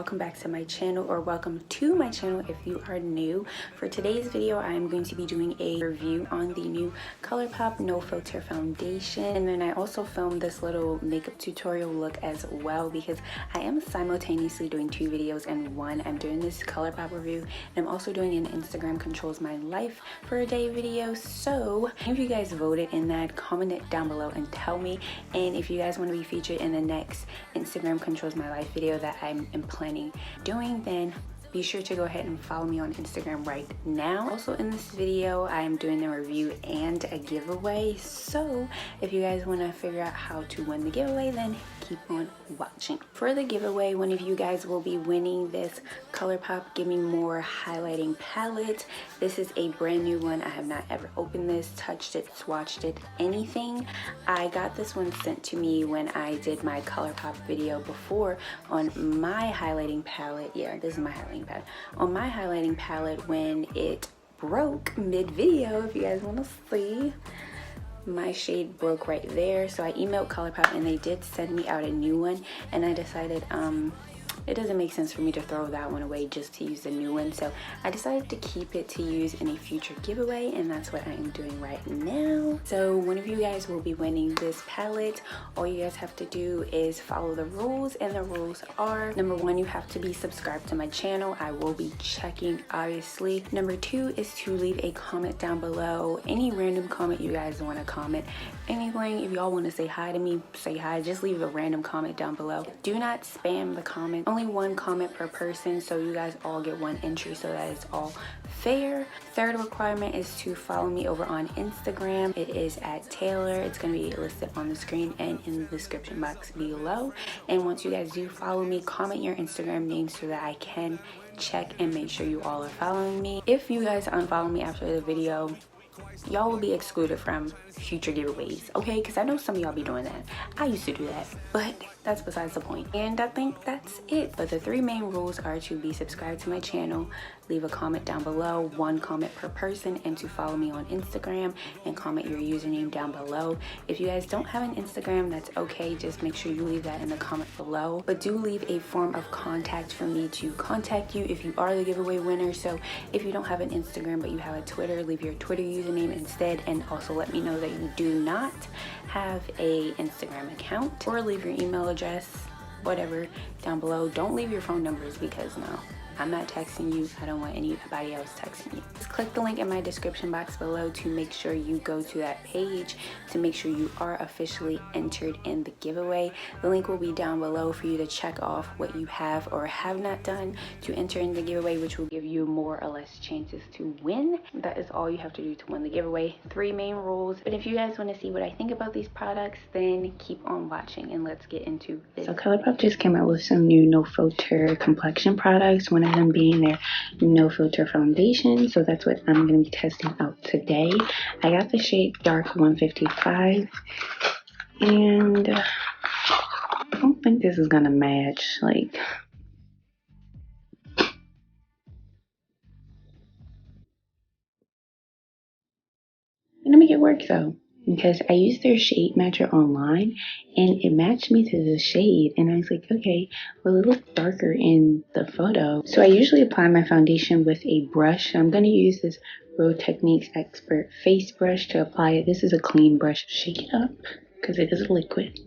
welcome back to my channel, or welcome to my channel if you are new. For today's video, I am going to be doing a review on the new Colourpop No Filter foundation, and then I also filmed this little makeup tutorial look as well because I am simultaneously doing two videos in one. I'm doing this Colourpop review and I'm also doing an Instagram controls my life for a day video. So if you guys voted in that, comment it down below and tell me. And if you guys want to be featured in the next Instagram controls my life video that I'm planning doing, then be sure to go ahead and follow me on Instagram right now. Also in this video, I am doing a review and a giveaway. So if you guys want to figure out how to win the giveaway, then keep on watching. For the giveaway, one of you guys will be winning this Colourpop Give Me More highlighting palette. This is a brand new one. I have not ever opened this, touched it, swatched it, anything. I got this one sent to me when I did my Colourpop video before on my highlighting palette. Yeah, this is my highlighting palette. On my highlighting palette when it broke mid-video, if you guys want to see. My shade broke right there, so I emailed Colourpop and they did send me out a new one, and I decided it doesn't make sense for me to throw that one away just to use the new one, so I decided to keep it to use in a future giveaway, and that's what I am doing right now. So one of you guys will be winning this palette. All you guys have to do is follow the rules, and the rules are: number one, you have to be subscribed to my channel. I will be checking, obviously. Number two is to leave a comment down below, any random comment you guys want to comment, anything. If y'all want to say hi to me, say hi. Just leave a random comment down below. Do not spam the comment. Only one comment per person, so you guys all get one entry, so that is all fair. Third requirement is to follow me over on Instagram. It is at Taiyeler. It's going to be listed on the screen and in the description box below. And once you guys do follow me, comment your Instagram name so that I can check and make sure you all are following me. If you guys unfollow me after the video, y'all will be excluded from future giveaways, okay? Because I know some of y'all be doing that. I used to do that, but that's besides the point. And I think that's it. But the three main rules are to be subscribed to my channel, leave a comment down below, one comment per person, and to follow me on Instagram and comment your username down below. If you guys don't have an Instagram, that's okay. Just make sure you leave that in the comment below. But do leave a form of contact for me to contact you if you are the giveaway winner. So if you don't have an Instagram but you have a Twitter, leave your Twitter username instead, and also let me know that you do not have a Instagram account, or leave your email address, whatever, down below. Don't leave your phone numbers because no, I'm not texting you. I don't want anybody else texting you. Just click the link in my description box below to make sure you go to that page to make sure you are officially entered in the giveaway. The link will be down below for you to check off what you have or have not done to enter in the giveaway, which will give you more or less chances to win. That is all you have to do to win the giveaway. Three main rules. But if you guys want to see what I think about these products, then keep on watching and let's get into this. So Colourpop just came out with some new no filter complexion products. One of them being their no filter foundation, so that's what I'm going to be testing out today. I got the shade Dark 155, and I don't think this is going to match. Like, I'm gonna make it work though, because I used their shade matcher online and it matched me to the shade, and I was like, okay, well, it looked darker in the photo. So I usually apply my foundation with a brush. I'm going to use this Real Techniques Expert face brush to apply it. This is a clean brush. Shake it up because it is a liquid.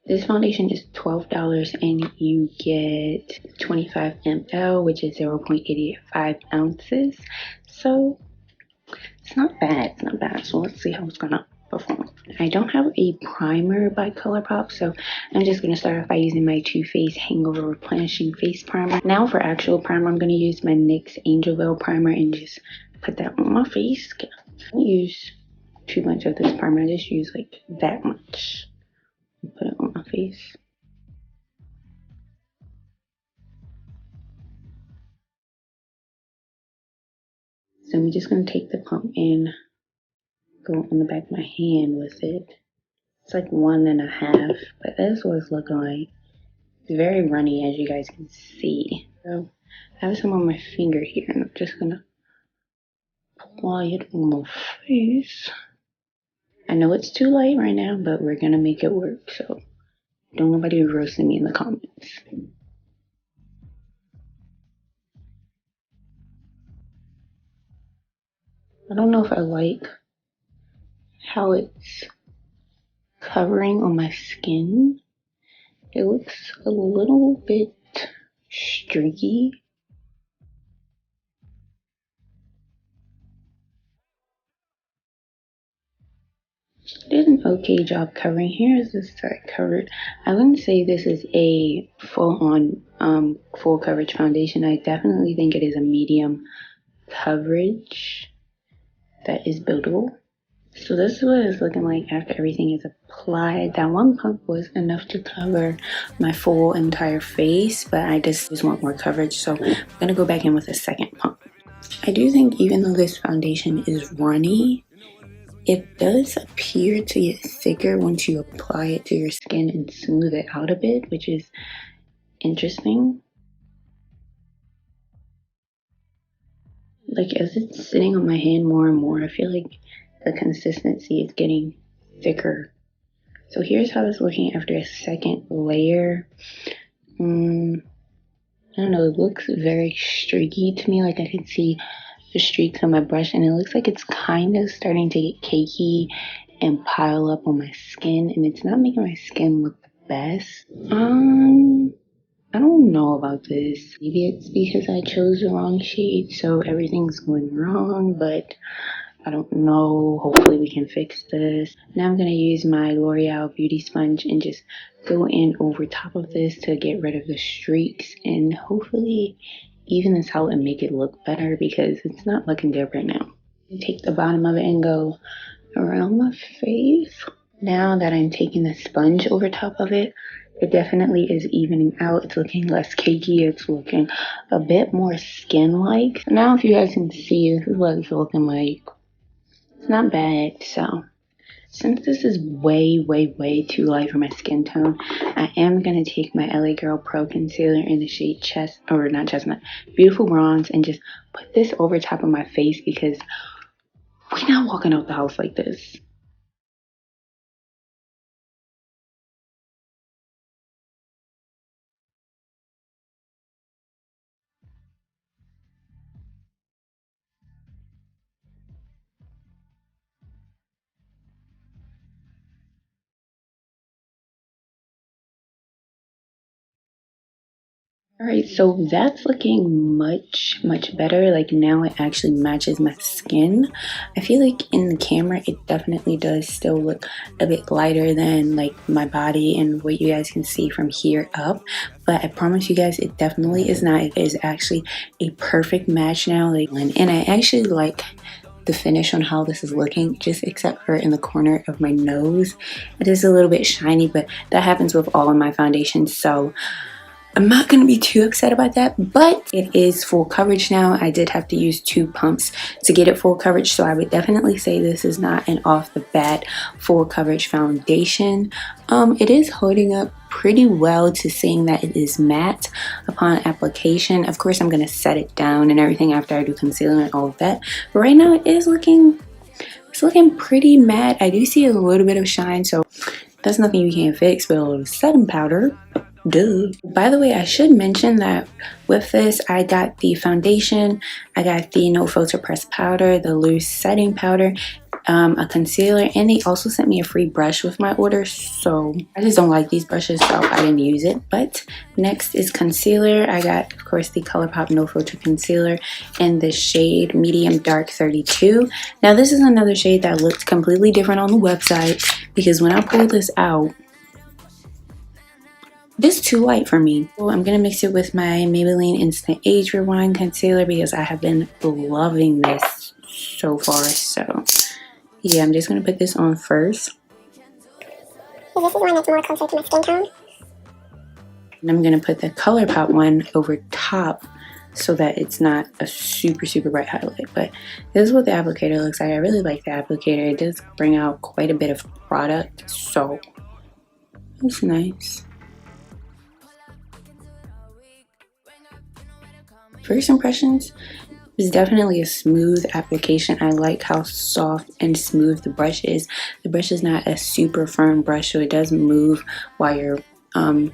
This foundation is $12 and you get 25 ml, which is 0.85 ounces. So it's not bad, it's not bad. So let's see how it's gonna perform. I don't have a primer by Colourpop, so I'm just gonna start off by using my Too Faced Hangover Replenishing Face Primer. Now for actual primer, I'm gonna use my NYX Angel Veil Primer and just put that on my face. I don't use too much of this primer, I just use like that much. Put it on my face. So I'm just going to take the pump and go on the back of my hand with it. It's like 1.5, but that's what it's looking like. It's very runny, as you guys can see. So I have some on my finger here, and I'm just going to apply it on my face. I know it's too light right now, but we're going to make it work. So don't nobody roasting me in the comments. I don't know if I like how it's covering on my skin. It looks a little bit streaky. Did an okay job covering. Here is the side covered. I wouldn't say this is a full-on full coverage foundation. I definitely think it is a medium coverage that is buildable. So this is what it's looking like after everything is applied. That one pump was enough to cover my full entire face, but I just want more coverage, so I'm gonna go back in with a second pump. I do think even though this foundation is runny, it does appear to get thicker once you apply it to your skin and smooth it out a bit, which is interesting. Like as it's sitting on my hand more and more, I feel like the consistency is getting thicker. So here's how it's looking after a second layer. I don't know, it looks very streaky to me. Like I can see the streaks on my brush, and it looks like it's kind of starting to get cakey and pile up on my skin, and it's not making my skin look the best. I don't know about this. Maybe it's because I chose the wrong shade, so everything's going wrong, but I don't know. Hopefully we can fix this. Now I'm going to use my L'Oreal Beauty Sponge and just go in over top of this to get rid of the streaks and hopefully even this out and make it look better because it's not looking good right now. Take the bottom of it and go around my face. Now that I'm taking the sponge over top of it, it definitely is evening out. It's looking less cakey. It's looking a bit more skin-like. Now if you guys can see, this is what it's looking like. It's not bad. So since this is way too light for my skin tone, I am going to take my LA Girl Pro Concealer in the shade Beautiful Bronze, and just put this over top of my face because we're not walking out the house like this. Alright, so that's looking much better. Like now it actually matches my skin. I feel like in the camera it definitely does still look a bit lighter than like my body and what you guys can see from here up. But I promise you guys it definitely is not. It is actually a perfect match now. And I actually like the finish on how this is looking, just except for in the corner of my nose. It is a little bit shiny, but that happens with all of my foundations, so I'm not going to be too upset about that, but it is full coverage now. I did have to use 2 pumps to get it full coverage, so I would definitely say this is not an off the bat full coverage foundation. It is holding up pretty well to saying that it is matte upon application. Of course, I'm going to set it down and everything after I do concealer and all of that, but right now it is looking pretty matte. I do see a little bit of shine, so that's nothing you can't fix with a little setting powder. Duh. By the way, I should mention that with this, I got the foundation, I got the no filter pressed powder, the loose setting powder, a concealer, and they also sent me a free brush with my order. So I just don't like these brushes, so I didn't use it. But next is concealer. I got, of course, the Colourpop no filter concealer in the shade medium dark 32. Now this is another shade that looked completely different on the website because when I pulled this out, this is too light for me. So I'm going to mix it with my Maybelline Instant Age Rewind Concealer because I have been loving this so far. So yeah, I'm just going to put this on first. This is one that's more closer to my skin tone. And I'm going to put the Colourpop one over top so that it's not a super bright highlight. But this is what the applicator looks like. I really like the applicator. It does bring out quite a bit of product. So it's nice. First impressions is definitely a smooth application. I like how soft and smooth the brush is. The brush is not a super firm brush, so it does move while you're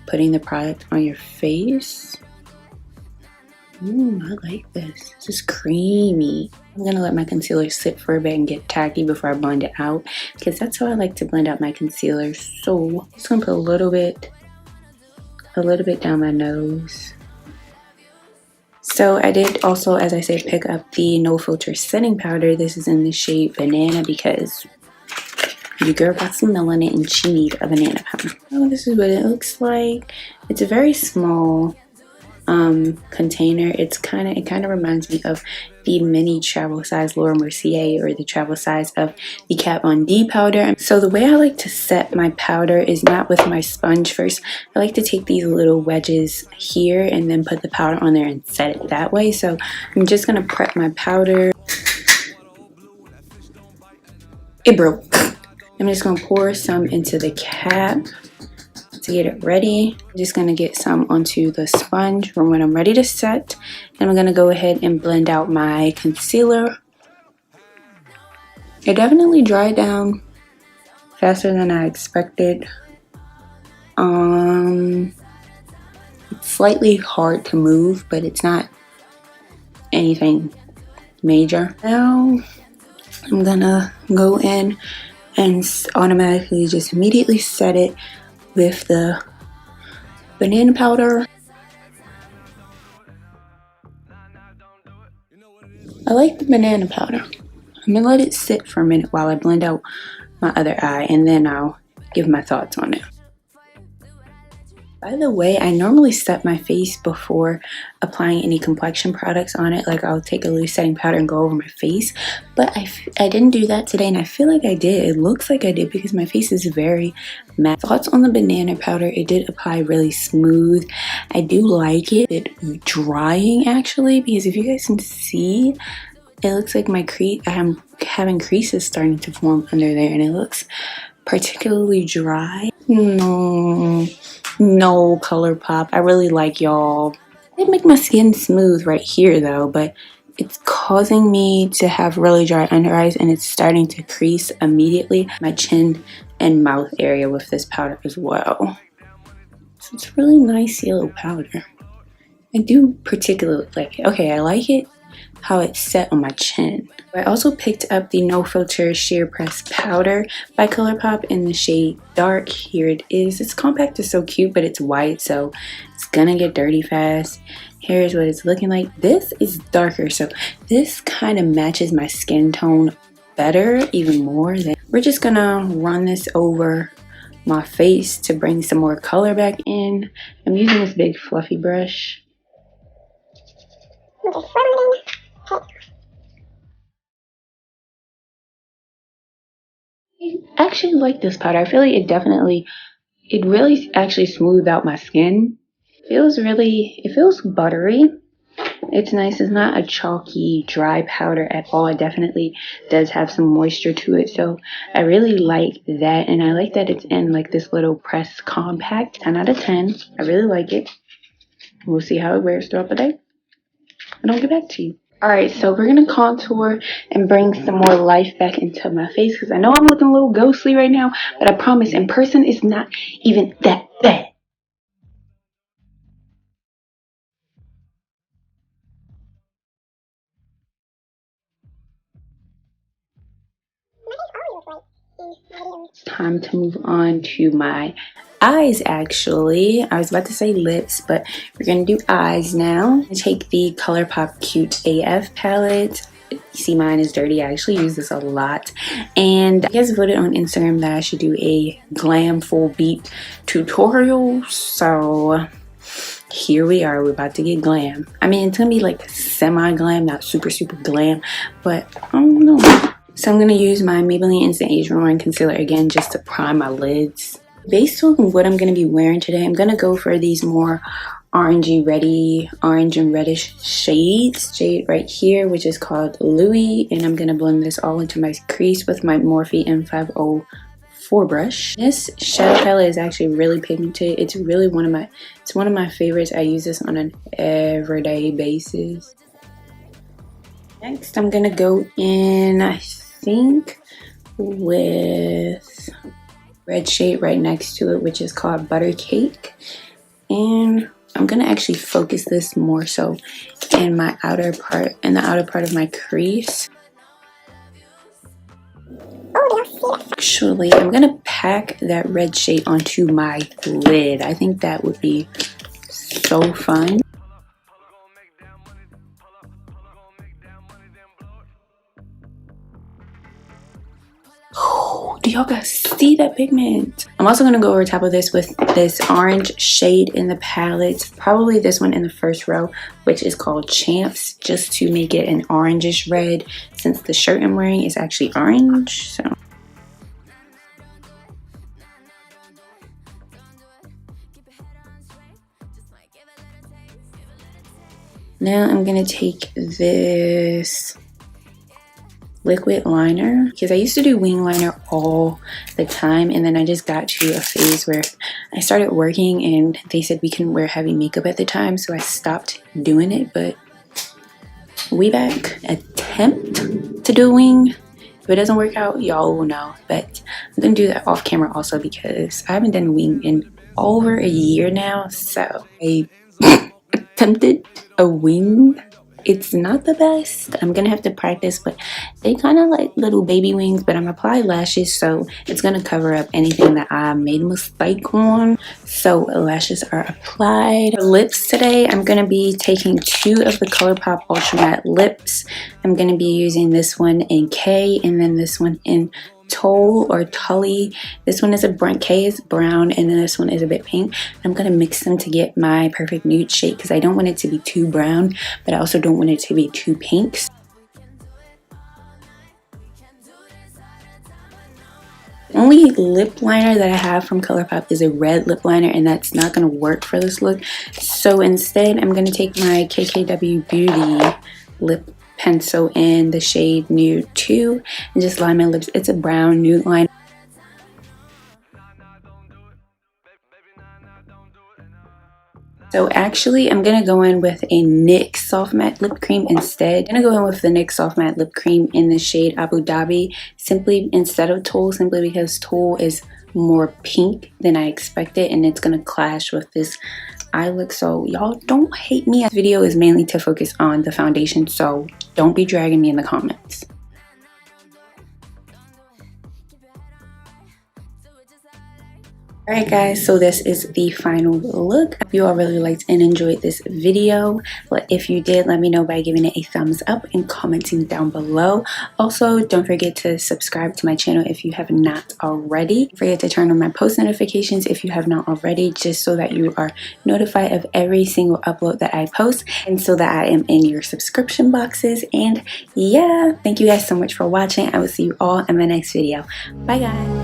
putting the product on your face. I like this. This is creamy. I'm gonna let my concealer sit for a bit and get tacky before I blend it out, because that's how I like to blend out my concealer. So I'm just gonna put a little bit down my nose. So I did also, as I said, pick up the No Filter setting powder. This is in the shade Banana because your girl got some melanin and she need a banana powder. Oh, this is what it looks like. It's a very small container. It kind of reminds me of the mini travel size Laura Mercier, or the travel size of the Kat Von D powder. So the way I like to set my powder is not with my sponge first. I like to take these little wedges here and then put the powder on there and set it that way. So I'm just gonna prep my powder. It broke. I'm just gonna pour some into the cap to get it ready. I'm just gonna get some onto the sponge for when I'm ready to set. And I'm gonna go ahead and blend out my concealer. It definitely dried down faster than I expected. It's slightly hard to move, but it's not anything major. Now I'm gonna go in and automatically just immediately set it with the banana powder. I like the banana powder. I'm gonna let it sit for a minute while I blend out my other eye, and then I'll give my thoughts on it. By the way, I normally set my face before applying any complexion products on it. Like, I'll take a loose setting powder and go over my face, but I didn't do that today, and I feel like I did. It looks like I did because my face is very matte. Thoughts on the banana powder, it did apply really smooth. I do like it. It's drying actually, because if you guys can see, it looks like my I'm having creases starting to form under there, and it looks particularly dry. No Colourpop. I really like y'all. It did make my skin smooth right here though, but it's causing me to have really dry under eyes, and it's starting to crease immediately my chin and mouth area with this powder as well. So it's really nice yellow powder. I do particularly like it. Okay, I like it how it's set on my chin. I also picked up the No Filter Sheer Press Powder by Colourpop in the shade Dark. Here it is. It's compact, it's so cute, but it's white, so it's gonna get dirty fast. Here's what it's looking like. This is darker, so this kind of matches my skin tone better, even more. We're just gonna run this over my face to bring some more color back in. I'm using this big fluffy brush. I actually like this powder. I feel like it really actually smoothed out my skin. It feels buttery. It's nice. It's not a chalky, dry powder at all. It definitely does have some moisture to it. So I really like that. And I like that it's in like this little press compact. 10 out of 10. I really like it. We'll see how it wears throughout the day, and I'll get back to you. Alright, so we're going to contour and bring some more life back into my face, because I know I'm looking a little ghostly right now, but I promise in person it's not even that bad. Time to move on to my eyes actually. I was about to say lips, but we're going to do eyes now. I take the Colourpop Cute AF palette. You see mine is dirty. I actually use this a lot, and I guys voted on Instagram that I should do a glam full beat tutorial, so here we are. We're about to get glam. I mean, it's gonna be like semi glam, not super glam, but I don't know. So I'm gonna use my Maybelline Instant Age Rewind concealer again just to prime my lids. Based on what I'm gonna be wearing today, I'm gonna go for these more orange and reddish shades. Shade right here, which is called Louis, and I'm gonna blend this all into my crease with my Morphe M504 brush. This shadow palette is actually really pigmented. It's really one of my favorites. I use this on an everyday basis. Next, I'm gonna go in, I think, with red shade right next to it, which is called Butter Cake. And I'm gonna actually focus this more so in my outer part, of my crease. Actually, I'm gonna pack that red shade onto my lid. I think that would be so fun. Oh, do y'all guys see that pigment? I'm also gonna go over top of this with this orange shade in the palette, probably this one in the first row, which is called Champs, just to make it an orangish red, since the shirt I'm wearing is actually orange. So now I'm gonna take this liquid liner, because I used to do wing liner all the time, and then I just got to a phase where I started working and they said we couldn't wear heavy makeup at the time, so I stopped doing it. But we back. Attempt to do a wing. If it doesn't work out, y'all will know, but I'm gonna do that off camera also, because I haven't done a wing in over a year now. So I attempted a wing. It's not the best. I'm gonna have to practice, but they kind of like little baby wings, but I'm applying lashes, so it's gonna cover up anything that I made a mistake on. So lashes are applied. For lips today, I'm gonna be taking 2 of the Colourpop Ultra Matte lips. I'm gonna be using this one in K and then this one in Toll or Tully. This one is a brown, K is brown, and then this one is a bit pink. I'm gonna mix them to get my perfect nude shade, because I don't want it to be too brown, but I also don't want it to be too pink. The only lip liner that I have from Colourpop is a red lip liner, and that's not gonna work for this look. So instead, I'm gonna take my KKW Beauty lip pencil in the shade Nude 2 and just line my lips. It's a brown nude line. So actually, I'm gonna go in with a NYX Soft Matte Lip Cream instead. I'm gonna go in with the NYX Soft Matte Lip Cream in the shade Abu Dhabi, simply instead of Toll, simply because Toll is more pink than I expected, and it's gonna clash with this eye look. So y'all don't hate me. This video is mainly to focus on the foundation, so don't be dragging me in the comments. Alright guys, so this is the final look. I hope you all really liked and enjoyed this video. But if you did, let me know by giving it a thumbs up and commenting down below. Also, don't forget to subscribe to my channel if you have not already. Don't forget to turn on my post notifications if you have not already, just so that you are notified of every single upload that I post, and so that I am in your subscription boxes. And yeah, thank you guys so much for watching. I will see you all in my next video. Bye guys.